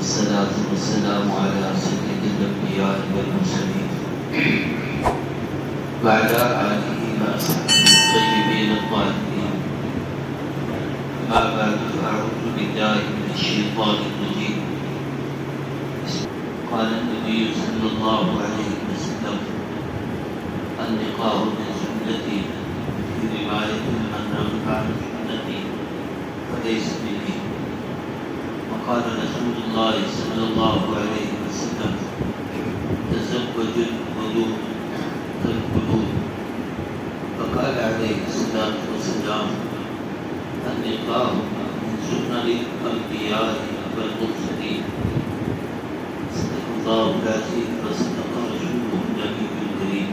والصلاة والسلام على سيد الأنبياء والمرسلين وعلى آله وأصحابه الطيبين الطاهرين. أما بعد فأعوذ بالله من الشيطان الرجيم. قال النبي صلى الله عليه وسلم: النقاح من سنتي، في رواية من رغب عن سنتي فليس مني. وقال رسول الله صلى الله عليه وسلم: تزوج الولود كالولود. فقال عليه الصلاة والسلام: النقاح من سنن الأنبياء والمرسلين. صدق الله العظيم وصدق رسوله النبي الكريم.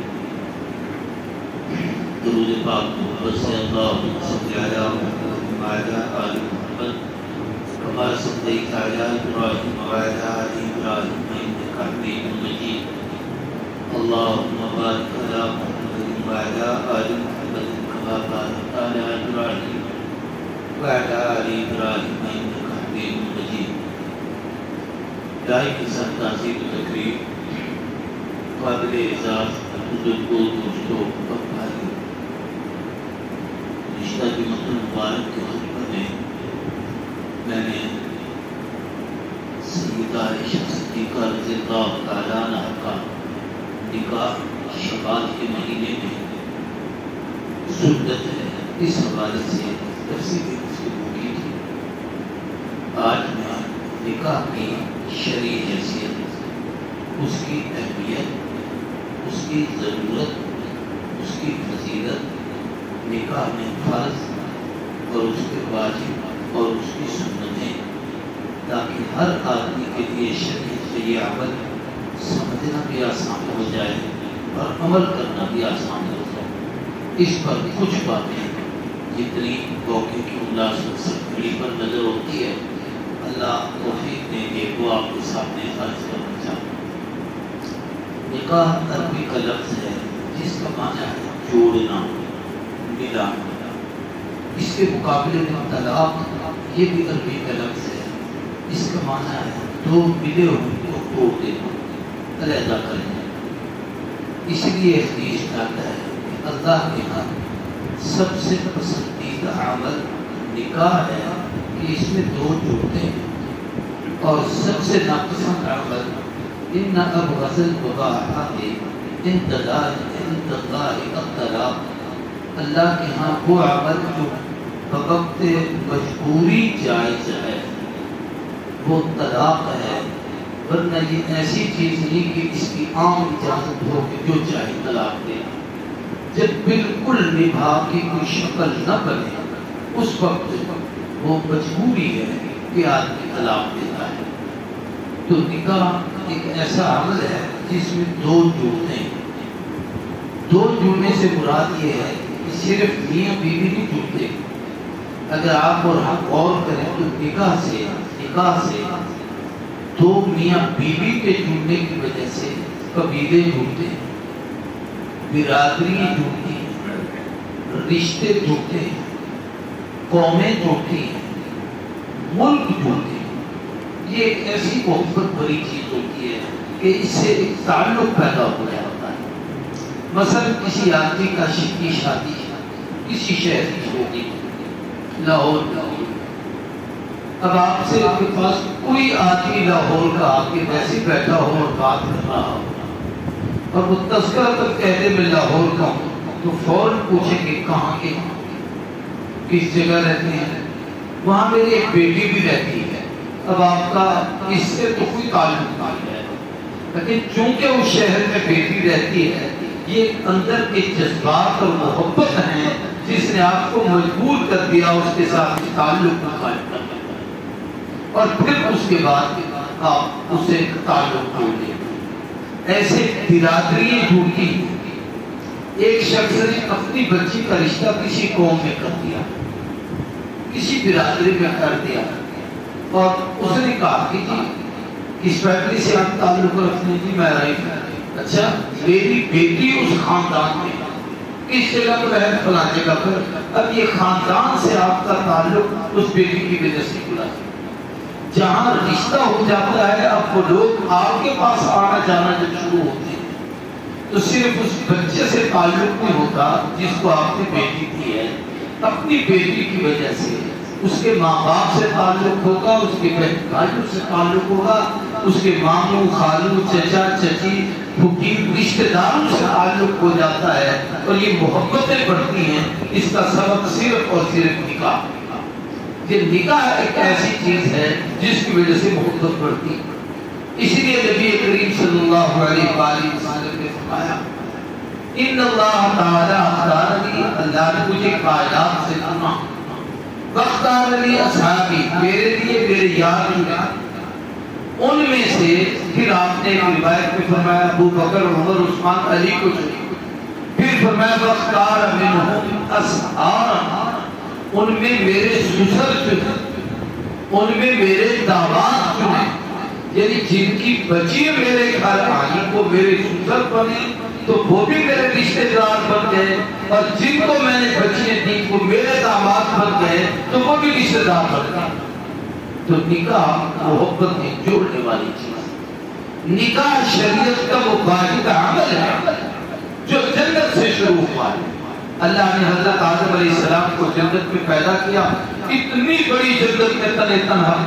درود پاک محمد سے اللہم صلی علی محمد وعلی آل محمد كما صليت على إبراهيم وعلى آل إبراهيم إنك حميد مجيد. اللهم بارك على محمد وعلى آل محمد كما باركت على إبراهيم وعلى آل إبراهيم إنك حميد مجيد. دائی کی سب تعظیم و تقریب، قابل اعزاز بزرگوں، دوستوں اور بھائیوں، رشتہ جمعۃ المبارک کے خطبہ میں نے سیدہ عائشہ صدیقہ رضی اللہ تعالیٰ عنہ کا نکاح شوال کے مہینے میں سنت ہے، اس حوالے سے تفصیلی گفتگو کی تھی. آج میں نکاح کی شرعی حیثیت، اس کی اہمیت، اس کی ضرورت، اس کی فضیلت، نکاح میں فرض اور اس کے واجب اور اس کی سنتیں، تاکہ ہر آدمی کے لیے شریعت سے یہ عمل سمجھنا بھی آسان ہو جائے اور عمل کرنا بھی آسان ہو جائے. اس پر کچھ باتیں جتنی موقع کی مناسبت سے کھڑی پر نظر ہوتی ہے، اللہ توفیق دیں گے وہ آپ کے سامنے خرچ کرنا چاہوں. نکاح عربی کا لفظ ہے جس کا معنی ہے جوڑنا، ملانا. اس کے مقابلے میں طلاق یہ بھی عربی کا لفظ ہے، اس کا معنی ہے دو ملے ہوئے کو توڑ دینا، علیحدہ کر دینا. اس لیے حدیث آتا ہے کہ اللہ کے ہاں سب سے پسندیدہ عمل نکاح ہے کہ اس میں دو جڑتے ہیں، اور سب سے ناپسند عمل ان ابغض البغاءات عند اللہ الطلاق. اللہ کے ہاں وہ عمل جو بوقت مجبوری جائز ہے وہ طلاق ہے، ورنہ یہ ایسی چیز نہیں کہ اس کی عام اجازت ہو کہ جو چاہے طلاق دے. جب بالکل نبھا کی کوئی شکل نہ بنے اس وقت وہ مجبوری ہے کہ آدمی طلاق دیتا ہے. تو نکاح ایک ایسا عمل ہے جس میں دو جڑتے ہیں. دو جڑنے سے مراد یہ ہے کہ صرف میاں بیوی نہیں جڑتے. اگر آپ اور ہم غور کریں تو نکاح سے دو میاں بیوی کے جڑنے کی وجہ سے قبیلے جڑتے ہیں، برادریاں جڑتی ہیں، رشتے جڑتے ہیں، قومیں جڑتی ہیں، ملک جڑتے ہیں. یہ ایک ایسی بہت بڑی چیز ہوتی ہے کہ اس سے ایک تعلق پیدا ہو رہا ہوتا ہے. مثلا کسی آدمی کا کی شادی کسی شہر کی ہوگی، لاہور. اب آپ سے کے پاس کوئی آدمی لاہور کا آ کے ویسے بیٹھا ہو اور بات کر رہا ہو اور وہ تذکرہ تک کہتے میں لاہور کا ہوں، تو فوراً پوچھیں گے کہاں کے، کس جگہ رہتے ہیں. وہاں میری ایک بیٹی بھی رہتی ہے. اب آپ کا اس سے تو کوئی تعلق نہیں ہے، لیکن چونکہ اس شہر میں بیٹی رہتی ہے، یہ اندر کے جذبات اور محبت ہیں جس نے آپ کو مجبور کر دیا اس کے ساتھ تعلق قائم کرنے کا، اور پھر اس کے بعد آپ اسے تعلق جوڑ دیں. ایسے برادریاں جڑتی ہیں. ایک شخص نے اپنی بچی کا رشتہ کسی قوم میں کر دیا، کسی برادری میں کر دیا، اور اس نے کہا کہ جی کس فیملی سے آپ تعلق رکھتے ہیں؟ جی میں رہی ہوں. اچھا، میری بیٹی اس خاندان میں کس جگہ پر ہے؟ فلاں جگہ پر. اب یہ خاندان سے آپ کا تعلق اس بیٹی کی وجہ سے کھلا. جہاں رشتہ ہو جاتا ہے اب وہ لوگ آپ کے پاس آنا جانا جب شروع ہوتے ہیں تو صرف اس بچے سے تعلق نہیں ہوتا جس کو آپ نے بیٹی دی ہے، اپنی بیٹی کی وجہ سے اس کے ماں باپ سے تعلق ہوگا، اس کے بہن بھائیوں سے تعلق ہوگا، اس کے ماموں خالو چچا چچی پھوپھی رشتے داروں سے تعلق ہو جاتا ہے، اور یہ محبتیں بڑھتی ہیں۔ اس کا سبب صرف اور صرف نکاح۔ یہ نکاح ایک ایسی چیز ہے جس کی وجہ سے محبت بڑھتی ہے۔ اسی لیے نبی کریم صلی اللہ علیہ وآلہ وسلم نے فرمایا ان اللہ تعالی اختارنی، اللہ نے مجھے کائنات سے چنا، واختار لی اصحابی، میرے لیے میرے یار چنے، ان میں سے پھر آپ نے روایت میں فرمایا ابو بکر عمر عثمان علی کو چنے، پھر فرمایا واختار منہم اصحارا، ان میں میرے سسر چنے، ان میں میرے داماد چنے، یعنی جن کی بچیاں میرے گھر آئی وہ میرے سسر بنے تو وہ بھی میرے رشتے دار بن گئے، اور جن کو میں نے بچیاں دی وہ میرے داماد بن گئے تو وہ بھی رشتے دار بن گئے۔ تو نکاح محبت میں جوڑنے والی چیز، نکاح شریعت کا وہ واحد عمل ہے جو جنت سے شروع ہوا ہے۔ اللہ نے حضرت آدم علیہ السلام کو جنت میں پیدا کیا، اتنی بڑی جنت میں تنے تنہا،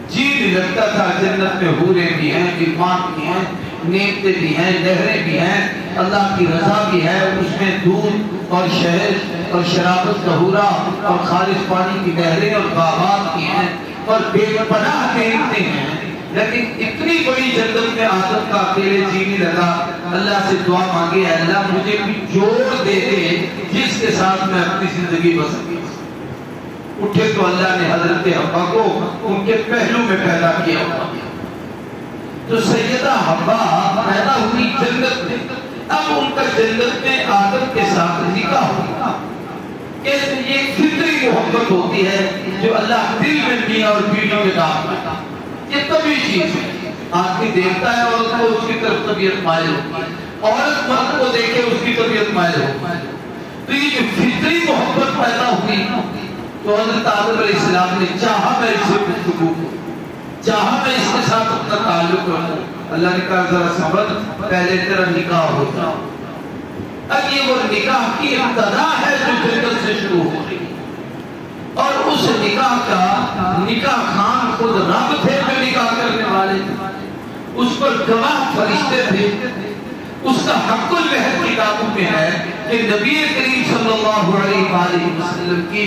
جی نہیں لگتا تھا جنت میں حوریں بھی ہیں، غلمان بھی ہیں، نعمتیں بھی ہیں، نہریں بھی ہیں، اللہ کی رضا بھی ہے، اس میں دودھ اور شہد اور شرابت طہورا اور خالص پانی کی نہریں اور باغات بھی ہیں اور بے پناہ نعمتیں ہیں، لیکن اتنی بڑی جنت میں آدم کا اکیلے جی نہیں لگا۔ اللہ سے دعا مانگی ہے اللہ مجھے بھی جوڑ دے دے جس کے ساتھ میں اپنی زندگی بسر۔ اٹھے تو اللہ نے حضرت حوا کو ان کے پہلو میں پیدا کیا۔ تو سیدہ حوا پیدا ہوئی جنت میں، اب ان کا جنت میں آدم کے ساتھ نکاح ہوا۔ یہ فطری محبت ہوتی ہے جو اللہ دل میں میاں اور بیوی میں ڈالتا ہے، یہ طبیعی چیز ہے۔ آدمی دیکھتا ہے عورت کو اس کی طرف طبیعت مائل ہوتی ہے، عورت مرد کو دیکھے اس کی طبیعت مائل ہوتی ہے۔ تو یہ جو فطری محبت پیدا ہوئی تو حضرت آدم علیہ السلام نے چاہا میں اس سے گفتگو کروں، چاہا میں اس کے ساتھ اپنا تعلق رکھوں۔ اللہ نے کہا ذرا صبر، پہلے تیرا نکاح ہوتا۔ اب یہ وہ نکاح کی ابتدا ہے جو جنت سے شروع ہو رہی، اور اس نکاح کا نکاح خان خود رب تھے جو نکاح کرنے والے تھے، اس پر گواہ فرشتے تھے۔ اس کا حق المہر کتابوں میں ہے کہ نبی کریم صلی اللہ علیہ وآلہ وسلم کی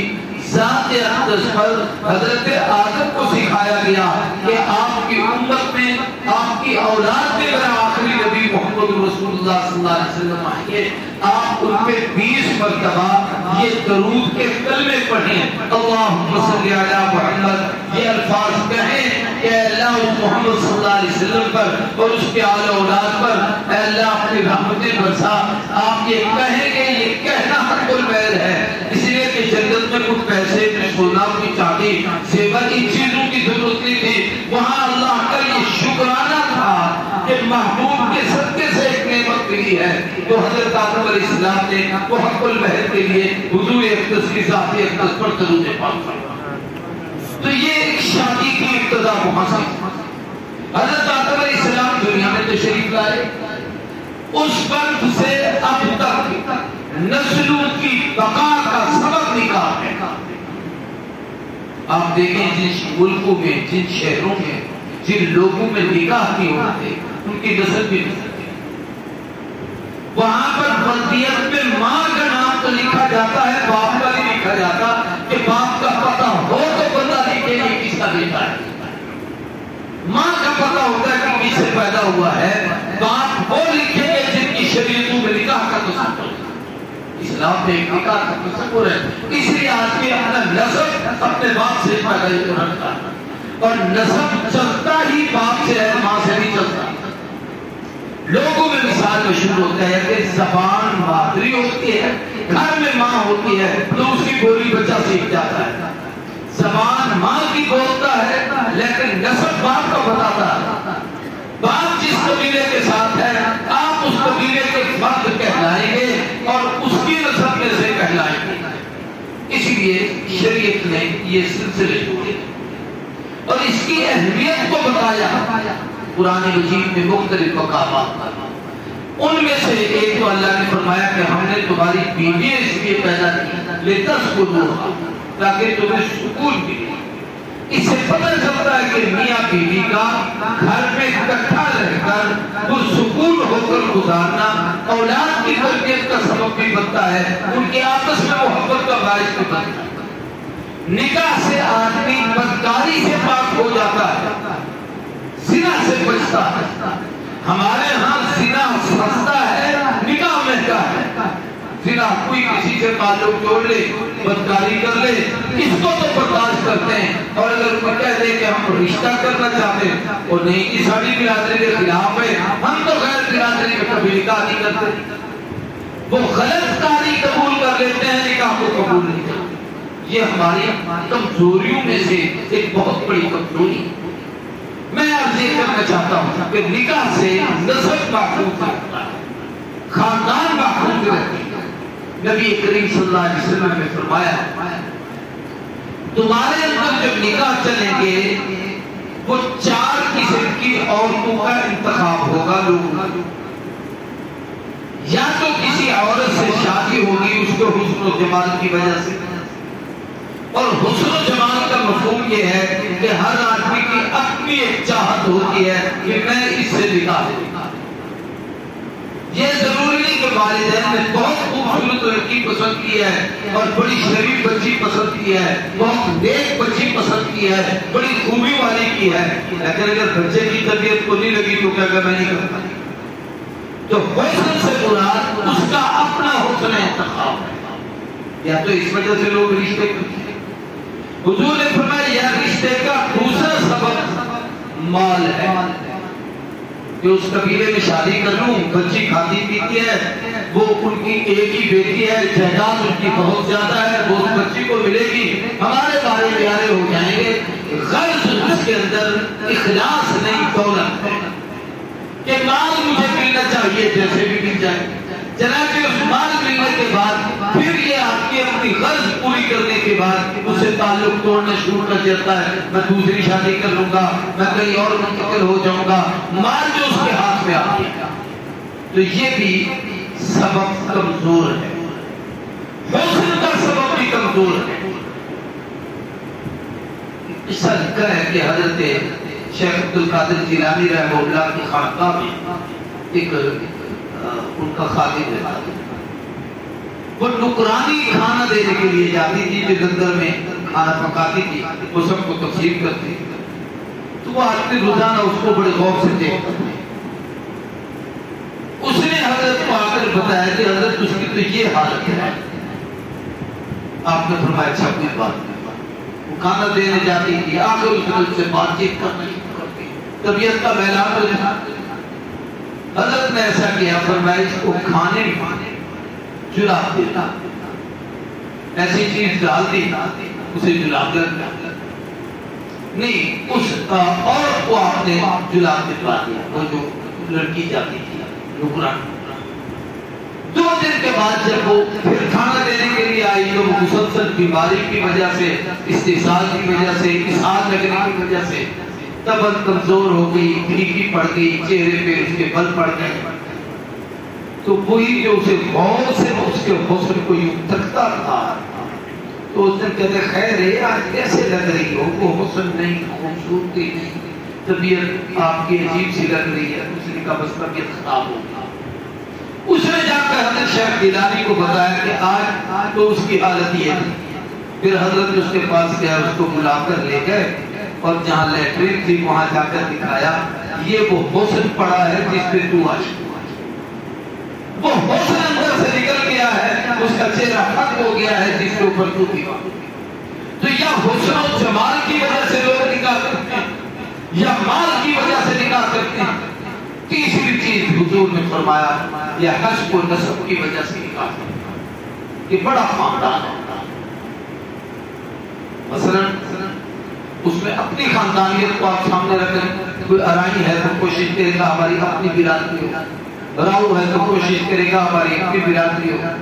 ذات اقدس پر حضرت آدم کو سکھایا گیا کہ آپ کی امت میں، آپ کی اولاد میں میرا آخری نبی محمد رسول اللہ صلی اللہ علیہ وسلم آئیں گے، آپ ان پہ 20 مرتبہ یہ درود کے کلمے پڑھیں، اللہم صلی علی محمد، یہ الفاظ کہیں کہ اللہ محمد صلی اللہ علیہ وسلم پر اور اس کے آل اولاد پر اے اللہ اپنی رحمتیں برسا۔ آپ یہ کہیں گے، یہ کہنا حق المہر ہے، اس لیے کہ جنت میں کچھ پیسے میں سونا کی چاندی زیور کی چیزوں کی ضرورت نہیں تھی، وہاں اللہ کا یہ شکرانہ تھا کہ محبوب کے صدقے سے ایک نعمت ملی ہے۔ تو حضرت آدم علیہ السلام نے وہ حق المہر کے لیے حضور اقدس کی ذات اقدس پر درود پاک پڑھا۔ تو یہ ایک شادی کی ابتدا وہاں سے، حضرت آدم علیہ السلام دنیا میں تشریف لائے، اس وقت سے اب تک نسلوں کی بقا کا سبب نکاح ہے۔ آپ دیکھیں جن ملکوں میں، جن شہروں میں، جن لوگوں میں نکاح کی ہوتے ان کی نسل بھی نہیں، وہاں پر ولدیت میں ماں کا نام تو لکھا جاتا ہے، باپ کا نہیں لکھا جاتا، کہ باپ کا پتہ ہو تو بندہ لکھے گا کس کا بیٹا ہے۔ ماں کا پتہ ہوتا ہے کہ کس سے پیدا ہوا ہے، باپ وہ لکھیں گے جن کی شریعتوں میں نکاح کا تصور ہے۔ اسلام میں ایک نکاح کا تصور ہے، اس لیے آدمی اپنا نسب اپنے باپ سے پیدا رکھتا ہے، اور نسب چلتا ہی باپ سے ہے، ماں سے نہیں چلتا۔ لوگوں میں مثال مشہور ہوتا ہے کہ زبان مادری ہوتی ہے، گھر میں ماں ہوتی ہے تو اس کی بولی بچہ سیکھ جاتا ہے، زبان ماں کی بولتا ہے لیکن نسب باپ کا بتاتا ہے۔ باپ جس قبیلے کے ساتھ ہے آپ اس قبیلے کے فرد کہلائیں گے اور اس کی نسب میں سے کہلائیں گے، اس لیے شریعت نے یہ سلسلے جوڑے۔ اور اس کی اہمیت کو بتایا قرآن مجید میں مختلف مقامات پر۔ ان میں سے ایک تو اللہ نے فرمایا کہ ہم نے تمہاری بیوی اس لیے پیدا کی لتسکنوا، تاکہ تمہیں سکون ملے۔ اس سے پتہ چلتا ہے کہ میاں بیوی کا گھر میں اکٹھا رہ کر پرسکون ہو کر گزارنا اولاد کی تربیت کا سبب بھی بنتا ہے، ان کے آپس میں محبت کا باعث بھی بنتا ہے۔ نکاح سے آدمی بدکاری سے پاک ہو جاتا ہے، زنا سے بچتا ہے۔ ہمارے ہاں زنا سستا ہے، نکاح مہنگا ہے۔ زنا کوئی کسی سے تعلق جوڑ لے، بدکاری کر لے، اس کو تو برداشت کرتے ہیں، اور اگر کوئی کہہ دے کہ ہم رشتہ کرنا چاہتے ہیں اور نہیں یہ ساری برادری کے خلاف ہے، ہم تو غیر برادری میں کبھی نکاح نہیں کرتے، وہ غلط کاری قبول کر لیتے ہیں، نکاح کو قبول نہیں کرتے۔ یہ ہماری کمزوریوں میں سے ایک بہت بڑی کمزوری۔ میں آپ یہ کرنا چاہتا ہوں کہ نکاح سے نسب محفوظ رہتا ہے، خاندان محفوظ رہتی ہے۔ نبی کریم صلی اللہ علیہ وسلم نے فرمایا تمہارے اندر جب نکاح چلیں گے وہ 4 قسم کی عورتوں کا انتخاب ہوگا لوگوں، یا تو کسی عورت سے شادی ہوگی اس کو حسن و جمال کی وجہ سے، اور حسن و جمال کا مفہوم یہ ہے کہ ہر آدمی کی اپنی ایک چاہت ہوتی ہے کہ میں اس سے نکاح لوں۔ یہ ضروری نہیں کہ والدین نے بہت خوبصورت لڑکی پسند کی ہے اور بڑی شریف بچی پسند کی ہے، بہت نیک بچی پسند کی ہے، بڑی خوبی والی کی ہے، لیکن اگر بچے کی طبیعت کو نہیں لگی تو کیا میں نہیں کرتا۔ تو حسن سے مراد اس کا اپنا حسن انتخاب ہے، یا تو اس وجہ سے لوگ رشتے کرتے ہیں۔ حضور نے فرمایا یہ رشتے کا دوسرا سبب مال ہے، کہ اس قبیلے میں شادی کر لوں، بچی کھاتی پیتی ہے، وہ ان کی ایک ہی بیٹی ہے، جائیداد ان کی بہت زیادہ ہے، وہ اس بچی کو ملے گی، ہمارے بارے پیارے ہو جائیں گے۔ غرض اس کے اندر اخلاص نہیں، دولت ہے کہ مال مجھے ملنا چاہیے جیسے بھی مل جائے، چنانچہ اس مال ملنے کے بعد پھر یہ آپ کی اپنی غرض پوری کرنے کے بعد اس سے تعلق توڑنا شروع کر دیتا ہے، میں دوسری شادی کر لوں گا، میں کہیں اور منتقل ہو جاؤں گا، مال جو اس کے ہاتھ میں آ گیا۔ تو یہ بھی سبب کمزور ہے، حسن کا سبب بھی کمزور ہے۔ اس لکھا ہے کہ حضرت شیخ عبدالقادر جیلانی رحمہ اللہ کی خانقاہ میں ایک ان کا خادم رہتا تھا، وہ نکرانی کھانا دینے کے لیے جاتی تھی، جو لنگر میں کھانا پکاتی تھی، وہ سب کو تقسیم کرتی تھی، تو وہ آدمی روزانہ اس کو بڑے غور سے دیکھتا تھا۔ اس نے حضرت کو آ کر بتایا کہ حضرت اس کی تو یہ حالت ہے۔ آپ نے فرمایا اچھا کوئی بات نہیں، وہ کھانا دینے جاتی تھی، آ کر اس نے اس سے بات چیت کرتی، طبیعت کا میلان ہو جاتا۔ حضرت نے ایسا کیا، فرمایا اس کو کھانے میں جلاب دیتا، ایسی چیز ڈال دی اسے جلاب دیتا نہیں، اس عورت کو آپ نے جلاب دلوا دیا، وہ جو لڑکی جاتی تھی نکران۔ 2 دن کے بعد جب وہ پھر کھانا دینے کے لیے آئی تو وہ مسلسل بیماری کی وجہ سے، استحصال کی وجہ سے، اسہال لگنے کی وجہ سے طبیعت کمزور ہو گئی، پھیکی پڑ گئی، چہرے پہ اس کے بل پڑ گئے۔ تو وہی جو اسے غور سے اس کے حسن کو یوں تکتا تھا، تو اس نے کہتے خیر ہے آج کیسے لگ رہی ہو، وہ حسن نہیں، خوبصورتی نہیں، طبیعت آپ کی عجیب سی لگ رہی ہے۔ اس نے کہا بس طبیعت خراب ہو گئی۔ اس نے جا کر حضرت شیخ جیلانی کو بتایا کہ آج تو اس کی حالت یہ تھی۔ پھر حضرت اس کے پاس گیا، اس کو بلا کر لے گئے اور جہاں لیٹرین تھی وہاں جا کر دکھایا، یہ وہ حسن پڑا ہے جس پہ تو عاشق ہوا، وہ حسن اندر سے نکل گیا ہے، اس کا چہرہ ختم ہو گیا ہے جس کے اوپر تو دیوا۔ تو یا حسن و جمال کی وجہ سے لوگ نکاح کرتے ہیں یا مال کی وجہ سے نکاح کرتے ہیں۔ تیسری چیز حضور نے فرمایا یہ حسب و نسب کی وجہ سے نکاح کرتے ہیں، کہ بڑا خاندان ہوتا ہے، مثلا اس میں اپنی خاندانیت کو آپ سامنے رکھیں، کوئی ارائی ہے تو کوشش کرے گا ہماری اپنی برادری ہو، راؤ ہے تو کوشش کرے گا ہماری اپنی برادری ہو،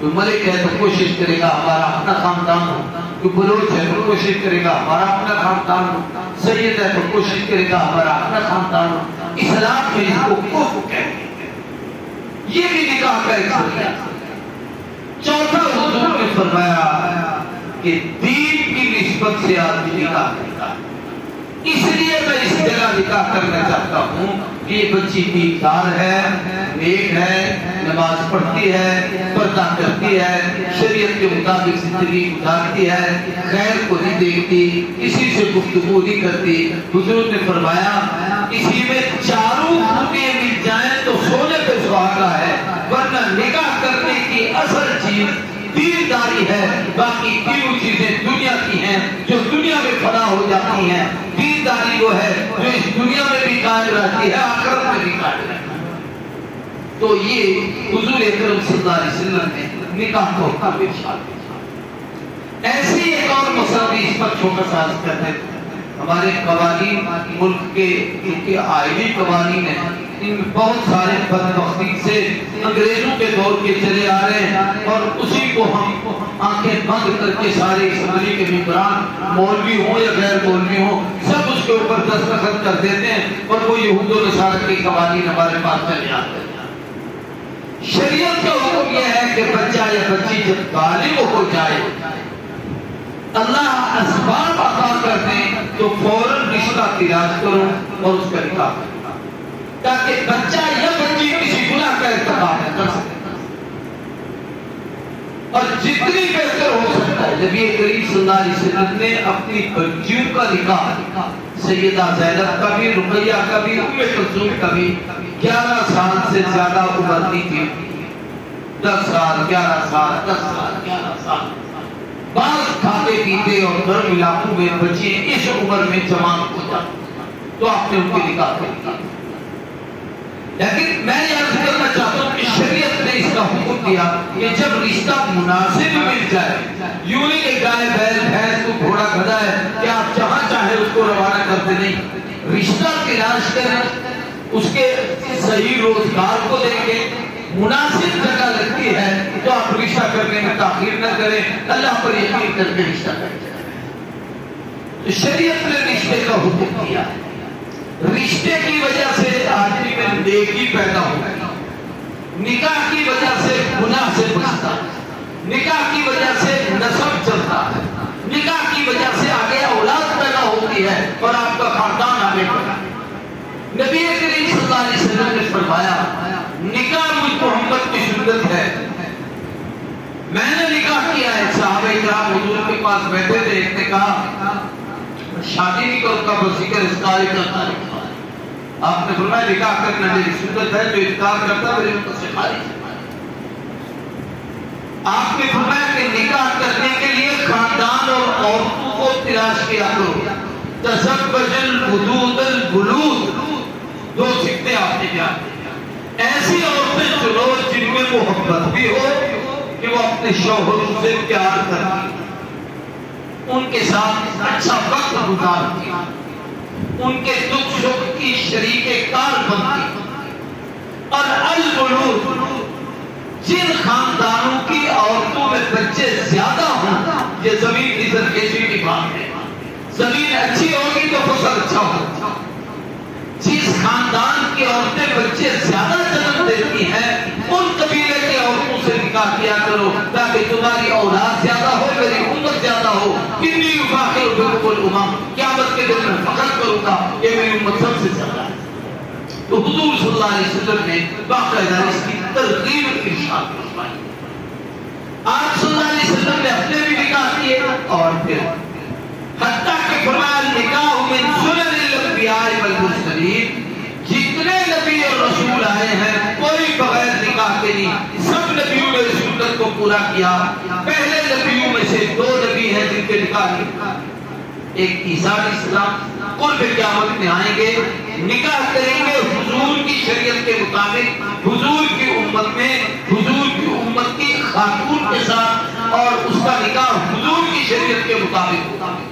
کوئی ملک ہے تو کوشش کرے گا ہمارا اپنا خاندان ہو، کوئی بلوچ ہے تو کوشش کرے گا ہمارا اپنا خاندان ہو۔ سید ہے تو کوشش کرے گا ہمارا اپنا خاندان ہو. اسلام میں اس کو کفر کہتے ہیں. یہ بھی نکاح کا ایک ذریعہ. چوتھا حضور نے فرمایا کہ دین کی نسبت سے آدمی نکاح کرتا ہے. اس لیے میں اس جگہ نکاح کرنا چاہتا ہوں کہ یہ بچی دیندار ہے، نیک ہے، نماز پڑھتی ہے، پردہ کرتی ہے، شریعت کے مطابق زندگی گزارتی ہے، خیر کو نہیں دیکھتی، کسی سے گفتگو نہیں کرتی. حضور نے فرمایا اسی میں چاروں خوبیاں مل جائیں تو سونے پہ سہاگا ہے، ورنہ نکاح کرنے کی اصل چیز دینداری ہے. باقی تینوں چیزیں دنیا کی ہیں جو دنیا میں فنا ہو جاتی ہیں. دینداری وہ ہے جو اس دنیا میں بھی قائم رہتی ہے، آخرت میں بھی قائم رہتی ہے. تو یہ حضور اکرم صلی اللہ علیہ وسلم نے نکاح کو ارشاد کیا. ایسی ایک اور مسئلہ بھی اس پر چھوٹا سا عرض کرتے ہیں. ہمارے قوانین ملک کے کیونکہ آئینی قوانین ہیں، ان میں بہت سارے بدبختی سے انگریزوں کے دور کے چلے آ رہے ہیں اور اسی کو ہم آنکھیں بند کر کے سارے اسمبلی کے ممبران مولوی ہوں یا غیر مولوی ہوں سب اس کے اوپر دستخط کر دیتے ہیں اور وہ یہود و نصارہ کے قوانین ہمارے پاس چلے آتے ہیں. شریعت کا حکم یہ ہے کہ بچہ یا بچی جب بالغ ہو جائے اللہ اسباب عطا کر دیں تو فوراً رشتہ تلاش کرو اور اس کا نکاح کرو تاکہ بچہ یا بچی کسی گناہ کا ارتکاب نہ کر سکے. اور جتنی بہتر ہو سکتا ہے. نبی کریم صلی اللہ علیہ وسلم نے اپنی بچیوں کا نکاح سیدہ زینب کا بھی، رقیہ کا بھی، ام کلثوم کا بھی 11 سال سے زیادہ عمر نہیں تھی. 10 سال 11 سال 10 سال 11 سال. بعض کھاتے پیتے اور گرم علاقوں میں بچے اس عمر میں جوان ہو جاتے تو آپ نے ان کے نکاح کر دیا. لیکن میں یہ عرض کرنا چاہتا ہوں کہ شریعت نے اس کا حکم دیا کہ جب رشتہ مناسب مل جائے، یوں نہیں کہ گائے بیل بھینس کو گھوڑا گدھا ہے کہ آپ جہاں چاہے اس کو روانہ کرتے نہیں. رشتہ تلاش کریں، اس کے صحیح روزگار کو دیکھیں، مناسب جگہ لگتی ہے تو آپ رشتہ کرنے میں تاخیر نہ کریں، اللہ پر یقین کر کے رشتہ کریں. تو شریعت نے رشتے کا حکم دیا. رشتے کی وجہ سے آدمی میں نیکی پیدا ہوگی، نکاح کی وجہ سے گناہ سے بچتا ہے، نکاح کی وجہ سے نسب چلتا ہے، نکاح کی وجہ سے آگے اولاد پیدا ہوتی ہے اور آپ کا خاندان آگے بڑھتا ہے. نبی کریم صلی اللہ علیہ وسلم نے فرمایا نکاح مجھ محمد کی سنت ہے. میں نے نکاح کیا ہے. صحابہ کرام حضور کے پاس بیٹھے تھے. ایک نے کہا شادی نہیں کرتا بس ذکر اذکار کرتا ہے. آپ نے فرمایا نکاح کرنا میری سنت ہے، جو اذکار کرتا میری امت سے خارج ہے. آپ نے فرمایا کہ نکاح کرنے کے لیے خاندان اور عورتوں کو تلاش کیا کرو. تزوج الودود البلود، 2 سکتے آپ نے بیان کیا. ایسی عورتیں چنو جن میں محبت بھی ہو کہ وہ اپنے شوہروں سے پیار کرتی، ان کے ساتھ اچھا وقت گزارتی، ان کے دکھ سکھ کی شریک کار بنتی. اور البلود، جن خاندانوں کی عورتوں میں بچے زیادہ ہوں، یہ زمین کی زرخیزی کی بات ہے. زمین اچھی ہوگی تو فصل اچھا ہوگا. جس خاندان کی عورتیں بچے زیادہ جنم دیتی ہیں ان قبیلے کے عورتوں سے نکاح کیا کرو تاکہ تمہاری اولاد زیادہ ہو، میری امت زیادہ ہو. انی افاخر بکم الامم، قیامت کے دن میں فخر کروں گا کہ میری امت سب سے زیادہ ہے. تو حضور صلی اللہ علیہ وسلم نے باقاعدہ اس کی ترغیب ارشاد فرمائی. آپ صلی اللہ علیہ وسلم نے اپنے بھی نکاح کیے اور پھر حتیٰ کہ فرمایا نکاح من سنن الانبیاء والمرسلین، جتنے نبی اور رسول آئے ہیں کوئی بغیر نکاح کے نہیں. سب نبیوں نے سنت کو پورا کیا. پہلے نبیوں میں سے 2 نبی ہیں جن کے نکاح نہیں. ایک عیسیٰ علیہ السلام قرب قیامت میں آئیں گے، نکاح کریں گے حضور کی شریعت کے مطابق، حضور کی امت میں حضور کی امت کی خاتون کے ساتھ، اور اس کا نکاح حضور کی شریعت کے مطابق.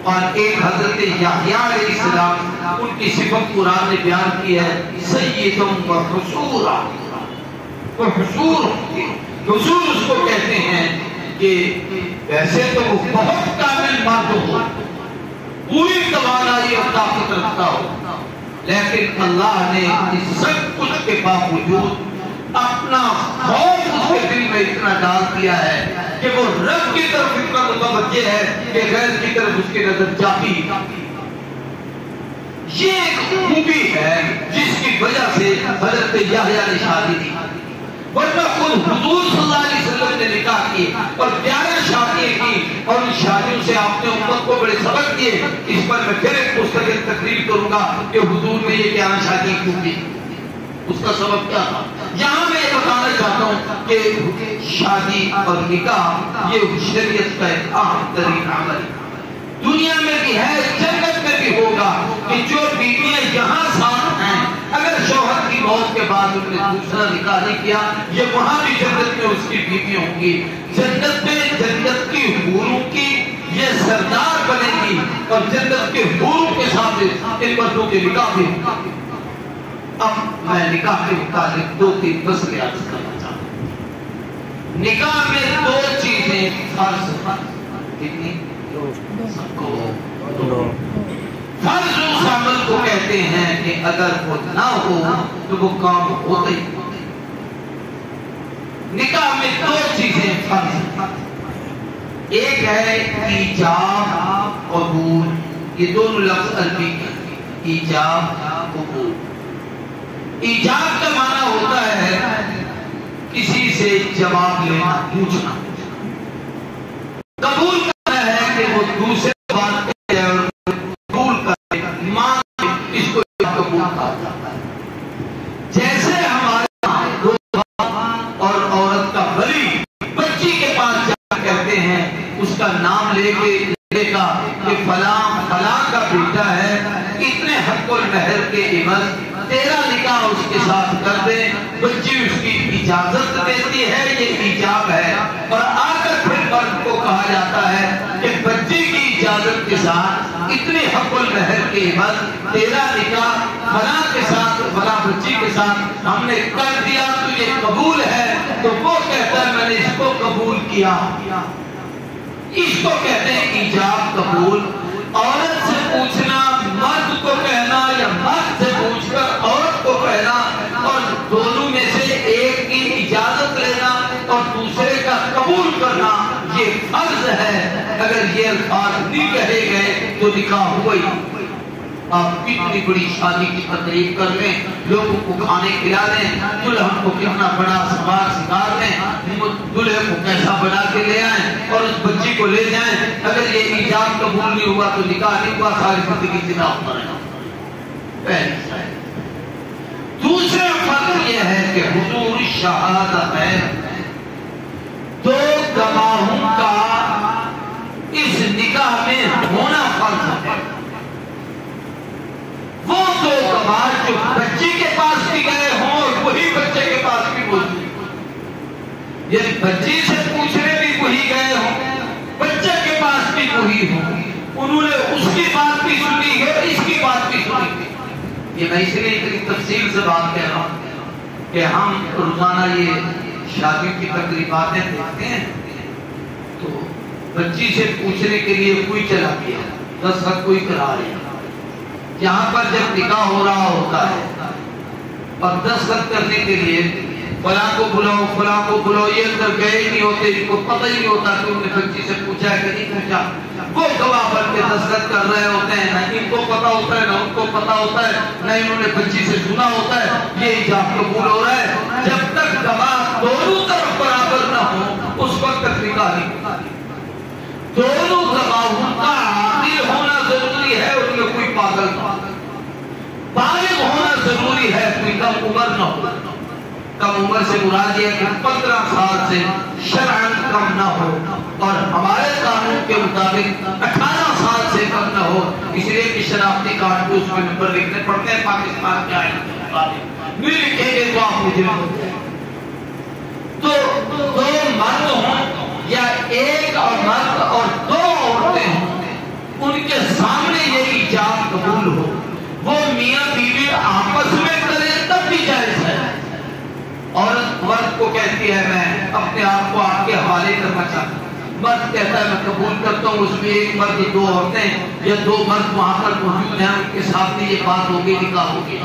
اور ایک حضرت یحییٰ علیہ السلام، ان کی صفت قرآن نے بیان کی ہے سیدم و حصورا. وہ حصور، حصور اس کو کہتے ہیں کہ ویسے تو وہ بہت کامل مرد ہو، پوری تمام اور طاقت رکھتا ہو، لیکن اللہ نے اس سب کچھ کے باوجود اپنا خوف اس کے دل میں اتنا ڈال دیا ہے کہ وہ رب کی طرف اتنا متوجہ ہے کہ غیر کی طرف اس کی نظر جاتی۔ یہ ایک خوبی ہے جس کی وجہ سے حضرت یحییٰ نے شادی دی، ورنہ خود حضور صلی اللہ علیہ وسلم نے نکاح کی اور 11 شادیاں کی، اور ان شادیوں سے آپ نے امت کو بڑے سبق دیے۔ اس پر میں پھر ایک مستقل تقریر کروں گا کہ حضور نے یہ 11 شادیاں کیوں کی، اس کا سبب کیا تھا۔ یہاں میں یہ بتانا چاہتا ہوں کہ شادی اور نکاح یہ شریعت کا ایک اہم ترین عمل دنیا میں بھی ہے، جنت میں بھی ہوگا، کہ جو بیویاں یہاں ساتھ ہیں اگر شوہر کی موت کے بعد انہوں نے دوسرا نکاح نہیں کیا، یہ وہاں بھی جنت میں اس کی بیویاں ہوں گی۔ جنت میں جنت کی حوروں کی یہ سردار بنے گی، اور جنت کے حوروں کے ساتھ ان مردوں کے نکاح بھی ہوں گے۔ اب میں نکاح کے متعلق 2-3 مسئلے عرض کرنا چاہتا ہوں۔ نکاح میں 2 چیزیں فرض ہیں، کتنی؟ فرض اس عمل کو کہتے ہیں کہ اگر وہ نہ ہو تو وہ کام ہوتا ہی۔ نکاح میں 2 چیزیں فرض ہیں، ایک ہے ایجاب قبول، یہ دونوں لفظ عربی کے، ایجاب قبول۔ ایجاب کا معنی ہوتا ہے کسی سے جواب لینا، پوچھنا۔ قبول کرنا ہے کہ وہ دوسرے بات کرے اور قبول کرے، مانگے، اس کو قبول کہا جاتا ہے۔ جیسے ہمارے اور عورت کا ولی بچی کے پاس جا کہتے ہیں، اس کا نام لے کے لے گا کہ فلاں فلاں کا بیٹا ہے، اتنے حق المہر کے عوض تیرا نکاح اس کے ساتھ کر دے، بچی اس کی اجازت دیتی ہے، یہ ایجاب ہے۔ اور آ کر پھر مرد کو کہا جاتا ہے کہ بچی کی اجازت کے ساتھ اتنے حق المہر کے عوض تیرا نکاح فلاں کے ساتھ فلاں بچی کے ساتھ ہم نے کر دیا، تو یہ قبول ہے۔ تو وہ کہتا ہے میں نے اس کو قبول کیا، اس کو کہتے ہیں ایجاب قبول۔ عورت سے پوچھنا، مرد کو کہنا، یا مرد سے پوچھ کر عورت کو کہنا، اور دونوں میں سے ایک کی اجازت لینا اور دوسرے کا قبول کرنا، یہ فرض ہے۔ اگر یہ الفاظ نہیں کہے گئے تو نکاح ہوئی۔ آپ کتنی بڑی شادی کی تقریب کر لیں، لوگوں کو کھانے کھلا دیں، دلہن کو کتنا بڑا سوار سکھا دیں، دلہے کو کیسا بنا کے لے آئیں اور اس بچی کو لے جائیں، اگر یہ ایجاب قبول نہیں ہوا تو نکاح نہیں ہوا، ساری زندگی زنا ہوتا رہا۔ دوسرا فرق یہ ہے کہ حضور شہادت ہے، 2 گواہوں کا اس نکاح میں ہونا فرض ہے۔ وہ 2 گواہ جو بچی کے پاس بھی گئے ہوں اور وہی بچے کے پاس بھی موجود، یعنی بچی سے پوچھنے بھی وہی گئے ہوں، بچے کے پاس بھی وہی ہوں، انہوں نے اس کی بات بھی سنی ہے، اس کی بات بھی سنی ہے۔ یہ میں اس لیے اتنی تفصیل سے بات کہہ رہا ہوں کہ ہم روزانہ یہ شادی کی تقریباتیں دیکھتے ہیں تو بچی سے پوچھنے کے لیے کوئی چلا گیا، دستخط کوئی کرا لیا۔ یہاں پر جب نکاح ہو رہا ہوتا ہے اور دستخط کرنے کے لیے فلاں کو بلاؤ فلاں کو بلاؤ، یہ اندر گئے ہی نہیں ہوتے، ان کو پتہ ہی نہیں ہوتا کہ انہوں نے بچی سے پوچھا ہے کہ نہیں پوچھا۔ وہ گواہ بن کے دستخط کر رہے ہوتے ہیں، نہ ان کو پتہ ہوتا ہے نہ ان کو پتہ ہوتا ہے، نہ انہوں نے بچی سے سنا ہوتا ہے، یہ ایجاب قبول ہو رہا ہے۔ جب تک گواہ دونوں طرف برابر نہ ہو اس وقت تک نکاح نہیں۔ دونوں گواہوں کا عادل ہونا ضروری ہے، ان میں کوئی پاگل نہ ہو، بالغ ہونا ضروری ہے، کوئی کم عمر نہ ہو۔ کم عمر سے مراد یہ کہ 15 سال سے شرعاً کم نہ ہو، اور ہمارے قانون کے مطابق 18 سال سے کم نہ ہو، اس لیے کہ شناختی کارڈ کو اس میں نمبر لکھنے پڑتے ہیں پاکستان کے آئین کے مطابق، نہیں لکھیں گے تو آپ مجھے ہو جائے۔ تو 2 مرد ہوں یا ایک اور مرد اور 2 عورتیں ہوں، ان کے سامنے یہ ایجاب قبول ہو، وہ میاں بیوی آپس میں کرے تب بھی جائز ہے۔ عورت مرد کو کہتی ہے میں اپنے آپ کو آپ کے حوالے کرنا چاہتا ہوں، مرد کہتا ہے میں قبول کرتا ہوں، اس میں ایک مرد دو عورتیں یا دو مرد وہاں پر موجود ہیں، ان کے سامنے یہ بات ہوگی، نکاح ہوگی.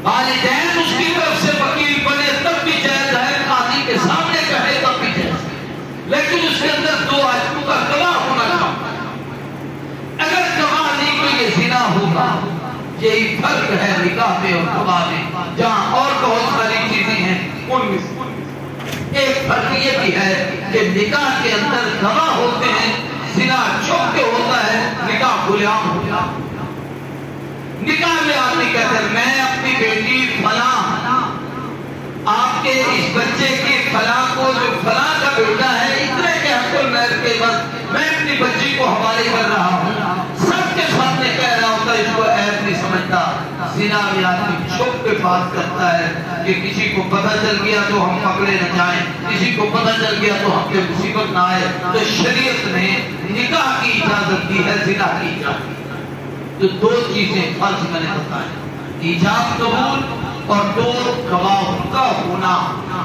والدین اس کی طرف سے وکیل بنے تب بھی جائز ہے، قاضی کے سامنے کہے تب بھی جائز ہے، لیکن اس کے اندر دو آدمیوں کا گواہ ہونا چاہیے. اگر گواہ نہیں تو یہ زنا ہوگا. یہی فرق ہے نکاح میں اور گواہ میں، جہاں اور بہت ساری چیزیں ہیں ان میں ایک فرق یہ بھی ہے کہ نکاح کے اندر گواہ ہوتے ہیں، زنا چھپ کے ہوتا ہے، نکاح کھلے عام ہوتا ہے. نکاح میں آدمی کہتے ہیں میں اپنی بیٹی فلاں، آپ کے اس بچے کی فلاں کو جو فلاں کا بیٹا ہے اتنے کے حق المہر کے بعد میں اپنی بچی کو حوالے کر رہا ہوں، سب کے سامنے کہہ رہا ہوتا ہے، اس کو عیب نہیں سمجھتا. زنا میں آدمی چھپ کے بات کرتا ہے کہ کسی کو پتہ چل گیا تو ہم پکڑے نہ جائیں، کسی کو پتہ چل گیا تو ہم پہ مصیبت نہ آئے. تو شریعت نے نکاح کی اجازت دی ہے، زنا کی اجازت. تو دو چیزیں فرض میں نے بتائی، ایجاب قبول اور دو گواہ کا ہونا.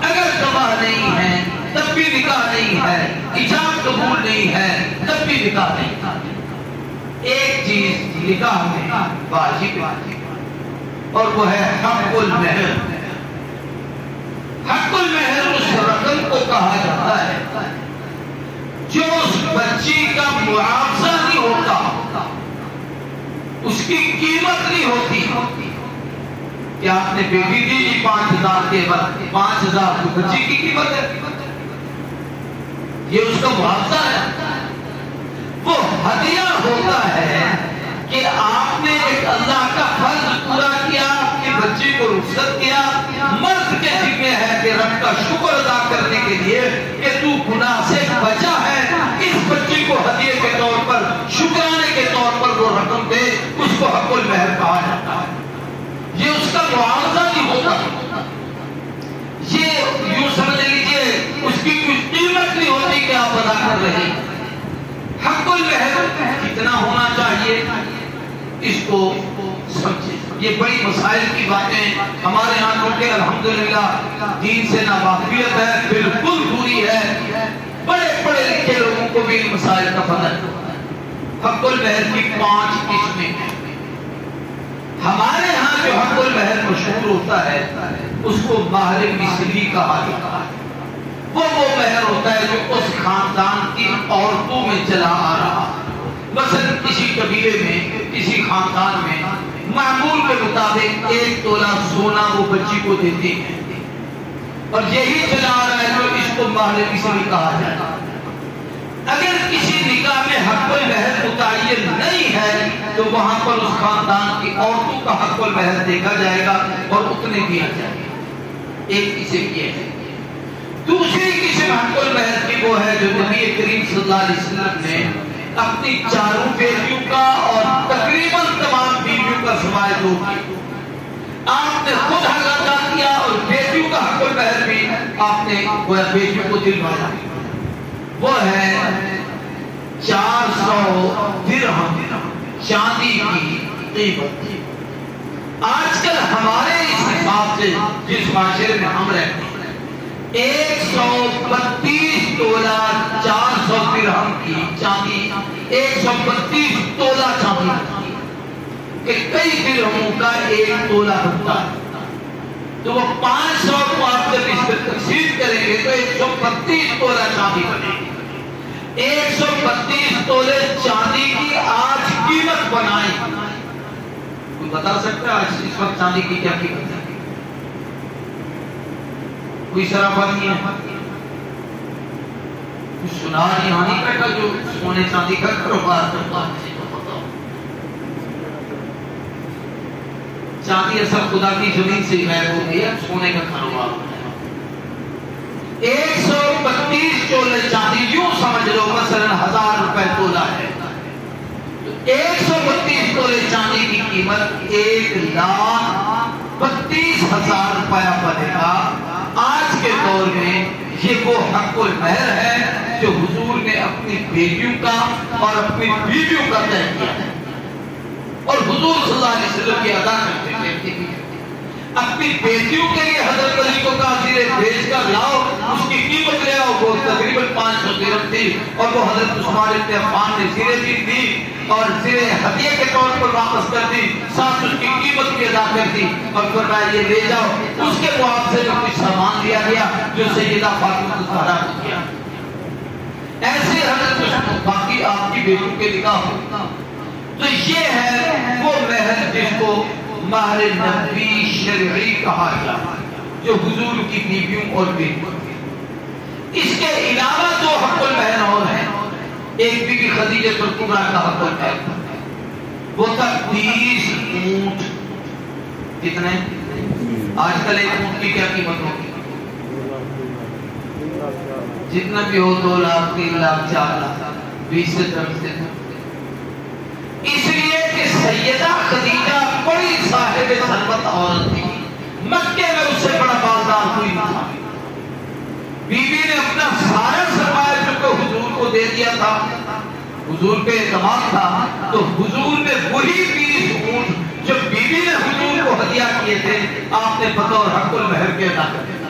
اگر گواہ نہیں ہے تب بھی نکاح نہیں ہے، ایجاب قبول نہیں ہے تب بھی نکاح نہیں ہے. ایک چیز نکاح میں واجب اور وہ ہے حق المہر. حق المہر اس رقم کو کہا جاتا ہے جو اس بچی کا معاوضہ نہیں ہوتا، اس کی قیمت نہیں ہوتی. کہ آپ نے بیٹی دی جی 5,000 کے بعد 5,000 تو بچی کی قیمت ہے، یہ اس کا معاوضہ ہے. وہ ہدیہ ہوتا ہے کہ آپ نے ایک اللہ کا فرض پورا کیا، اپنی بچی کو رخصت کیا. مرد کے ذمہ ہے کہ رب کا شکر ادا کرنے کے لیے کہ تو گناہ سے بچا ہے، اس بچی کو ہدیے کے طور پر، شکرانے کے طور پر وہ رقم دے، اس کو حق المہر کہا جاتا ہے. یہ اس کا معاوضہ نہیں ہوتا، یہ یوں سمجھ لیجئے اس کی کچھ قیمت نہیں ہوتی کہ آپ ادا کر رہے ہیں. حق المہر کتنا ہونا چاہیے اس کو سمجھے. یہ بڑی مسائل کی باتیں ہمارے ہاں کیونکہ الحمدللہ دین سے ناواقفیت ہے، بالکل دوری ہے. بڑے پڑھے لکھے لوگوں کو بھی ان مسائل کا پتہ ہے. حق المہر کی 5 قسمیں ہیں. ہمارے ہاں جو حق المہر مشہور ہوتا ہے اس کو مہر مثلی کہا جاتا ہے. وہ مہر ہوتا ہے جو اس خاندان کی عورتوں میں چلا آ رہا. مثلا کسی قبیلے میں، کسی خاندان میں معمول کے مطابق 1 تولہ سونا وہ بچی کو دیتے ہیں اور یہی چلا آ رہا ہے جو اس کو مہر مثلی کہا جاتا ہے. اگر کسی نکاح میں حق المہر متعین نہیں ہے تو وہاں پر اس خاندان کی عورتوں کا حق المہر دیکھا جائے گا اور اتنے دیا جائے گا. ایک قسم یہ ہے. دوسری قسم حق المہر کی وہ ہے جو نبی کریم صلی اللہ علیہ وسلم نے اپنی 4 بیٹیوں کا اور تقریباً تمام بیویوں کا سوائے 2 کی آپ نے خود حق ادا کیا اور بیٹیوں کا حق المہر بھی آپ نے بیٹیوں کو دلوایا. وہ ہے 400 درہم چاندی کی قیمت. آج کل ہمارے اس حساب سے جس معاشرے میں ہم رہتے ہیں 132 تولہ 400 درہم کی چاندی، 132 تولہ چاندی کہ کئی درہموں کا 1 تولہ بنتا ہے. تو وہ 500 کو آپ جب اس پر تقسیم کریں گے تو 132 تولہ چاندی بنے گی. 132 تولے چاندی کی آج قیمت بنائی. کوئی بتا سکتا ہے آج اس وقت چاندی کی کیا قیمت ہے؟ کوئی سراپا نہیں ہے. کچھ سنا نہیں کرتا جو سونے چاندی کا کاروبار کرتا ہے. چاندی اصل خدا کی زمین سے غائب ہو گئی ہے، سونے کا کاروبار ہوتا ہے. 132 تولے چاندی یوں سمجھ لو مثلا 1000 روپے تولہ ہے. 132 تولے چاندی کی قیمت 1,32,000 روپیہ بنے گا. آج کے دور میں یہ وہ حق المہر ہے جو حضور نے اپنی بیٹیوں کا اور اپنی بیویوں کا طے کیا ہے اور حضور صلی اللہ علیہ وسلم کی ادا کرتے تھے. اپنی بیٹیوں کے لیے حضرت علی کو کہا زیرے بھیج کر لاؤ، اس کی قیمت لے آؤ، وہ تقریباً 500 درہم تھی، اور وہ حضرت عثمان بن عفان نے زیرے دی اور زیرے ہدیے کے طور پر واپس کر دی، ساتھ اس کی قیمت بھی ادا کر دی، اور فرمایا یہ لے جاؤ۔ اس کے معاوضے میں کچھ سامان دیا گیا جو سیدہ فاطمہ الزہرا کو دیا۔ ایسے حضرت باقی آپ کی بیٹوں کے نکاح ہوتا، تو یہ ہے وہ مہر جس کو مہر نبوی شرعی کہا جاتا ہے، جو حضور کی بیویوں اور بیٹوں۔ اس کے علاوہ دو حق المہر اور ہیں۔ ایک بی بی خدیجہ الکبریٰ کا حق المہر وہ تھا 20 اونٹ۔ کتنے؟ آج کل ایک اونٹ کی کیا قیمت ہوگی؟ جتنا بھی ہو 2 لاکھ 3 لاکھ 4 لاکھ 20 سے 10 سے۔ اس لیے کہ سیدہ خدیجہ بڑی صاحب ثروت عورت تھی، مکے میں اس سے بڑا بازار کوئی نہیں تھا۔ بی بی نے اپنا سارا سرمایہ جو کہ حضور کو دے دیا تھا، حضور پہ اعتماد تھا، تو حضور نے وہی 20 اونٹ جو بی بی نے حضور کو ہدیہ کیے تھے آپ نے بطور حق المہر کے ادا کر دیا،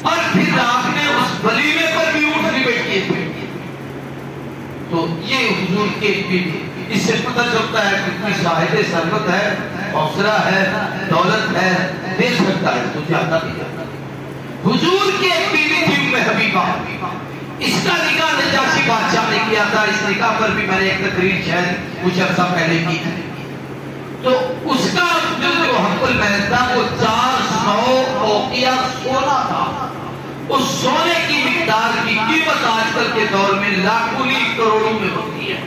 اور پھر آپ نے اس ولیمے پر بھی اونٹ ڈیبیٹ کیے تھے۔ تو یہ حضور کے بیوی، اس سے پتہ چلتا ہے کہ کتنی صاحب ثروت ہے، حوصلہ ہے، دولت ہے، دے سکتا ہے تو زیادہ بھی جاتا ہے۔ حضور کی ایک بیوی تھی ام حبیبہ، اس کا نکاح نجاشی بادشاہ نے کیا تھا۔ اس نکاح پر بھی میں نے ایک تقریر شاید کچھ عرصہ پہلے کی تھی۔ تو اس کا جو حق المہر تھا وہ 400 اوقیہ سونا تھا۔ اس سونے کی مقدار کی قیمت آج کل کے دور میں لاکھوں نہیں کروڑوں میں ہوتی ہے۔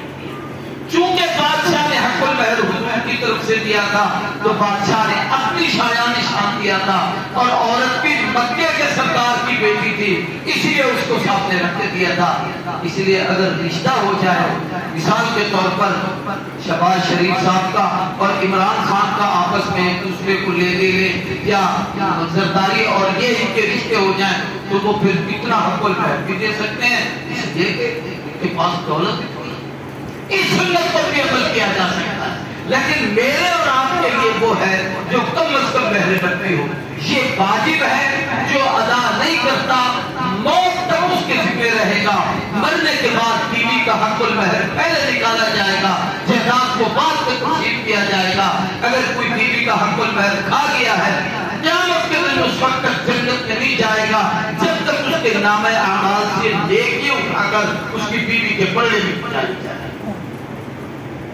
چونکہ بادشاہ نے حق المہر حضور کی طرف سے دیا تھا تو بادشاہ نے اپنی شایان نشان دیا تھا، اور عورت بھی مکے کے سردار کی بیٹی تھی، اس لیے اس کو سامنے رکھ کے دیا تھا۔ اس لیے اگر رشتہ ہو جائے، مثال کے طور پر شہباز شریف صاحب کا اور عمران خان کا آپس میں ایک دوسرے کو لے لے یا زرداری اور یہ ان کے رشتے ہو جائیں تو وہ پھر کتنا حق المہر بھی دے سکتے ہیں، اس لیے کہ ان کے پاس دولت اس سنت پر بھی عمل کیا جا سکتا ہے۔ لیکن میرے اور آپ کے لیے وہ ہے جو کم از کم مہر رکھتی ہو، یہ واجب ہے، جو ادا نہیں کرتا موت تک اس کے ذمہ رہے گا۔ مرنے کے بعد بیوی کا حق المہر پہلے نکالا جائے گا، جائیداد کو بعد میں تقسیم کیا جائے گا۔ اگر کوئی بیوی کا حق المہر کھا گیا ہے، قیامت کے دن اس وقت تک جنت میں نہیں جائے گا جب تک اس کے نامہ اعمال سے نیکی اٹھا کر اس کی بیوی کے پلڑے میں پہنچائی جائے۔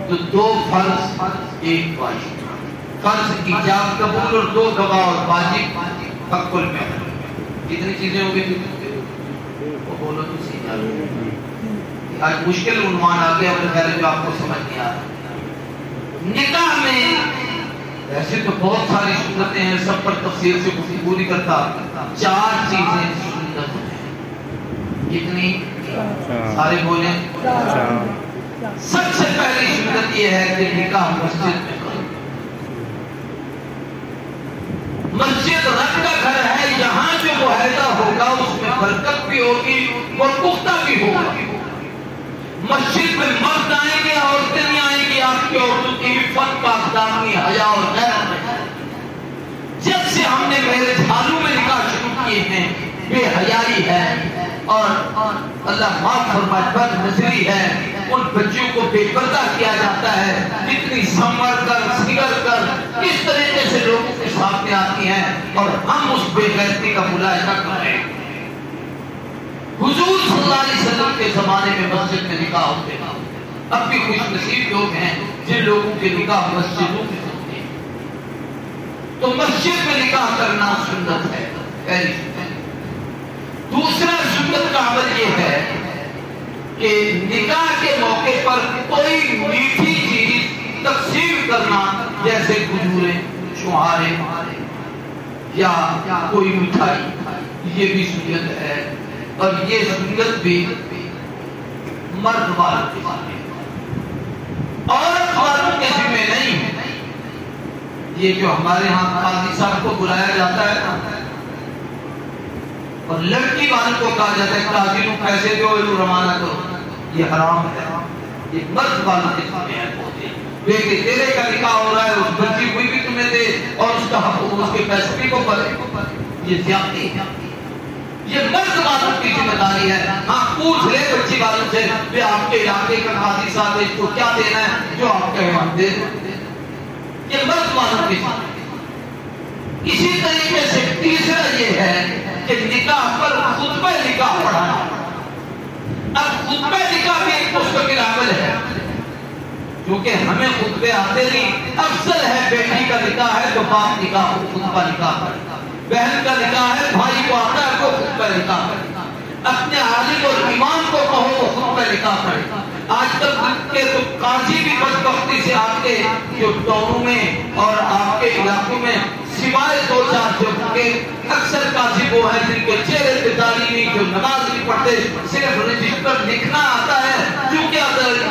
تو 2 فرض 1 واجب، فرض ایجاب قبول اور 2 گواہ اور واجب حق المہر۔ کتنی چیزیں ہو گئی وہ بولو تو صحیح۔ آج مشکل عنوان آ گیا اور پہلے جو آپ کو سمجھ نہیں آ رہا۔ نکاح میں ایسے تو بہت ساری سنتیں ہیں، سب پر تفصیل سے گفتگو نہیں کرتا۔ 4 چیزیں سنت ہیں۔ کتنی؟ سارے بولیں۔ سب سے پہلی سنت یہ ہے کہ نکاح مسجد میں کرو۔ مسجد رب کا گھر ہے، یہاں جو معاہدہ ہوگا اس میں برکت بھی ہوگی اور پختہ بھی ہوگا۔ مسجد میں مرد آئیں گے، عورتیں نہیں آئیں گی، آپ کی عورتوں کی عفت، پاکدامنی، حیا اور غیرت ہے۔ جب سے ہم نے میرے جھالوں میں نکاح شروع کیے ہیں، بے حیائی ہے اور اللہ معاف فرمائے بد نظری ہے، ان بچیوں کو بے پردہ کیا جاتا ہے، اتنی سنور کر سگر کر اس طریقے سے لوگوں کے سامنے آتی ہیں اور ہم اس بے غیرتی کا ملاحظہ کر رہے ہیں۔ حضور صلی اللہ علیہ وسلم کے زمانے میں مسجد میں نکاح ہوتے ہیں۔ اب بھی خوش نصیب لوگ ہیں جن لوگوں کے نکاح مسجدوں میں ہوتے ہیں۔ تو مسجد میں نکاح کرنا سنت ہے، پہلی سنت۔ دوسرا سنت کا عمل یہ ہے کہ نکاح کے موقع پر کوئی میٹھی چیز تقسیم کرنا، جیسے کھجوریں، چھہارے یا کوئی مٹھائی، یہ بھی سنت ہے، اور یہ سنت بھی مرد والوں کے ذمہ، عورت والوں کے ذمہ نہیں ہے۔ یہ جو ہمارے ہاں قاضی صاحب کو بلایا جاتا ہے اور لڑکی والوں کو کہا جاتا ہے قاضی کو پیسے دو روانہ کرو، یہ حرام ہے، یہ مرد والوں کے ذمہ ہے۔ بیٹے تیرے کا نکاح ہو رہا ہے، اس بچی کوئی بھی تمہیں دے تھے اور اس کا حق اس کے پیسے بھی کو پڑے، یہ زیادتی ہے، یہ مرد والوں کی ذمہ داری ہے۔ ہاں پوچھ لے بچی والوں سے کہ آپ کے علاقے کا قاضی صاحب اس کو کیا دینا ہے، جو آپ کہیں ہم دے دیں، یہ مرد والوں کی ذمہ داری۔ اسی طریقے سے تیسرا یہ ہے کہ نکاح پر خطبہ نکاح پڑھانا۔ اب خطبہ نکاح بھی ایک مستقل عمل ہے، کیونکہ ہمیں خطبے آتے نہیں۔ افضل ہے بیٹی کا نکاح ہے تو باپ نکاح کو خطبہ نکاح پڑھے، بہن کا نکاح ہے بھائی کو آتا ہے کو خطبہ نکاح پڑھے، اپنے عالم اور امام کو کہو وہ خطبہ نکاح پڑھے۔ آج کل کے تو قاضی بھی بدبختی سے آپ کے جو ٹاؤنوں میں اور آپ کے علاقوں میں سوائے دو چار جو کے اکثر قاضی وہ ہیں جن کے چہرے پہ داڑھی نہیں، جو نماز نہیں پڑھتے، صرف رجسٹر لکھنا آتا ہے، کیونکہ اگر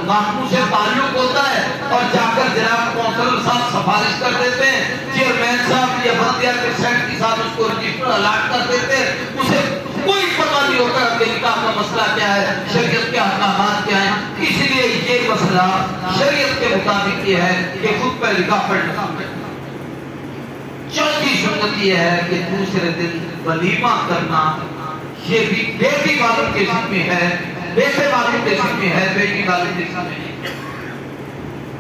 محکموں سے تعلق ہوتا ہے اور جا کر جناب کونسلر صاحب سفارش کر دیتے ہیں، چیئرمین صاحب یا بلدیہ کے سیکرٹری صاحب اس کو رجسٹر الاٹ کر دیتے ہیں، اسے کوئی پتہ نہیں ہوتا کہ نکاح کا مسئلہ کیا ہے، شریعت کے احکامات کیا ہیں۔ اس لیے یہ مسئلہ شریعت کے مطابق یہ ہے کہ خود پہ نکاح پڑھنا۔ چوتھی سنت یہ ہے کہ دوسرے دن ولیمہ کرنا، یہ بھی بیٹی والوں کے ذمہ ہے، بیٹے والوں کے ذمہ ہے، بیٹی والوں کے ذمہ ہے۔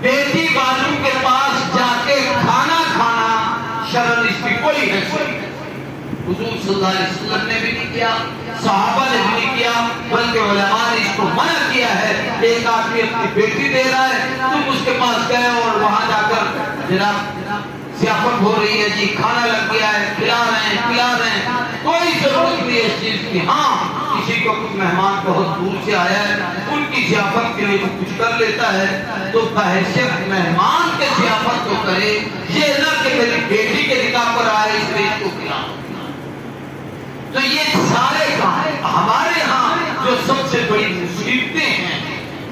بیٹی والوں کے پاس جا کے کھانا کھانا شرعاً اس کی کوئی حیثیت نہیں۔ حضور صلی اللہ علیہ وسلم نے بھی نہیں کیا، صحابہ نے بھی نہیں کیا، بلکہ علماء نے اس کو منع کیا ہے۔ ایک آدمی اپنی بیٹی دے رہا ہے، تم اس کے پاس گئے اور وہاں جا کر جناب ضیافت ہو رہی ہے، جی کھانا لگ گیا ہے، کھلا رہے ہیں، کوئی ضرورت نہیں اس چیز کی۔ ہاں کسی کو کچھ مہمان بہت دور سے آیا ہے، ان کی ضیافت کے لیے وہ کچھ کر لیتا ہے تو بحیثیت مہمان کے ضیافت کو کرے، یہ نہ کہ میری بیٹی کے نکاح پر آئے اس لیے اس کو کھلاؤں۔ تو یہ سارے کام ہمارے ہاں جو سب سے بڑی مصیبتیں ہیں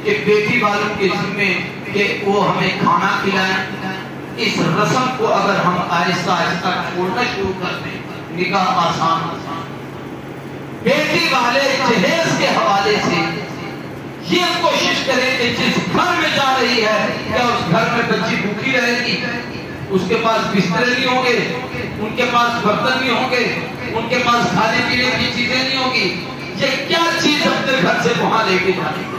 کہ بیٹی والوں کے ذمہ کہ وہ ہمیں کھانا کھلائیں، اس رسم کو اگر ہم آہستہ آہستہ چھوڑنا شروع کر دیں، نکاح آسان ہوتا ہے۔ بیٹی والے جہیز کے حوالے سے یہ کوشش کریں کہ جس گھر میں جا رہی ہے کیا اس گھر میں بچی بھوکی رہے گی، اس کے پاس بستر نہیں ہوں گے، ان کے پاس برتن نہیں ہوں گے، ان کے پاس کھانے پینے کی چیزیں نہیں ہوں گی، یہ کیا چیز اپنے گھر سے وہاں لے کے جانے گی۔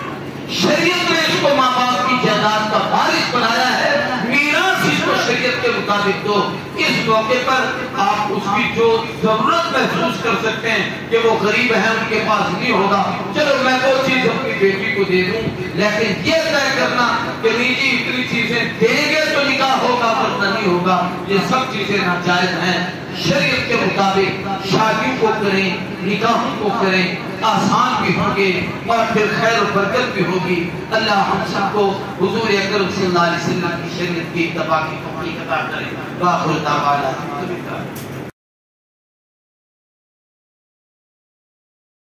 شریعت نے اس کو ماں باپ کی جائیداد کا وارث بنایا ہے، میراث اس کو شریعت کے مطابق دو۔ اس موقع پر آپ اس کی جو ضرورت محسوس کر سکتے ہیں کہ وہ غریب ہیں، ان کے پاس نہیں ہوگا، چلو میں وہ چیز اپنی بیٹی کو دے دوں، لیکن یہ طے کرنا کہ نہیں جی اتنی چیزیں دیں گے تو نکاح ہوگا ورنہ نہیں ہوگا، یہ سب چیزیں ناجائز ہیں۔ شریعت کے مطابق شادیوں کو کریں، نکاحوں کو کریں، آسان بھی ہوں گے اور پھر خیر و برکت بھی ہوگی۔ اللہ ہم سب کو حضور اکرم صلی اللہ علیہ وسلم کی شریعت کی اتباع کی توفیق عطا کرے۔ وآخر دعوانا الحمدللہ۔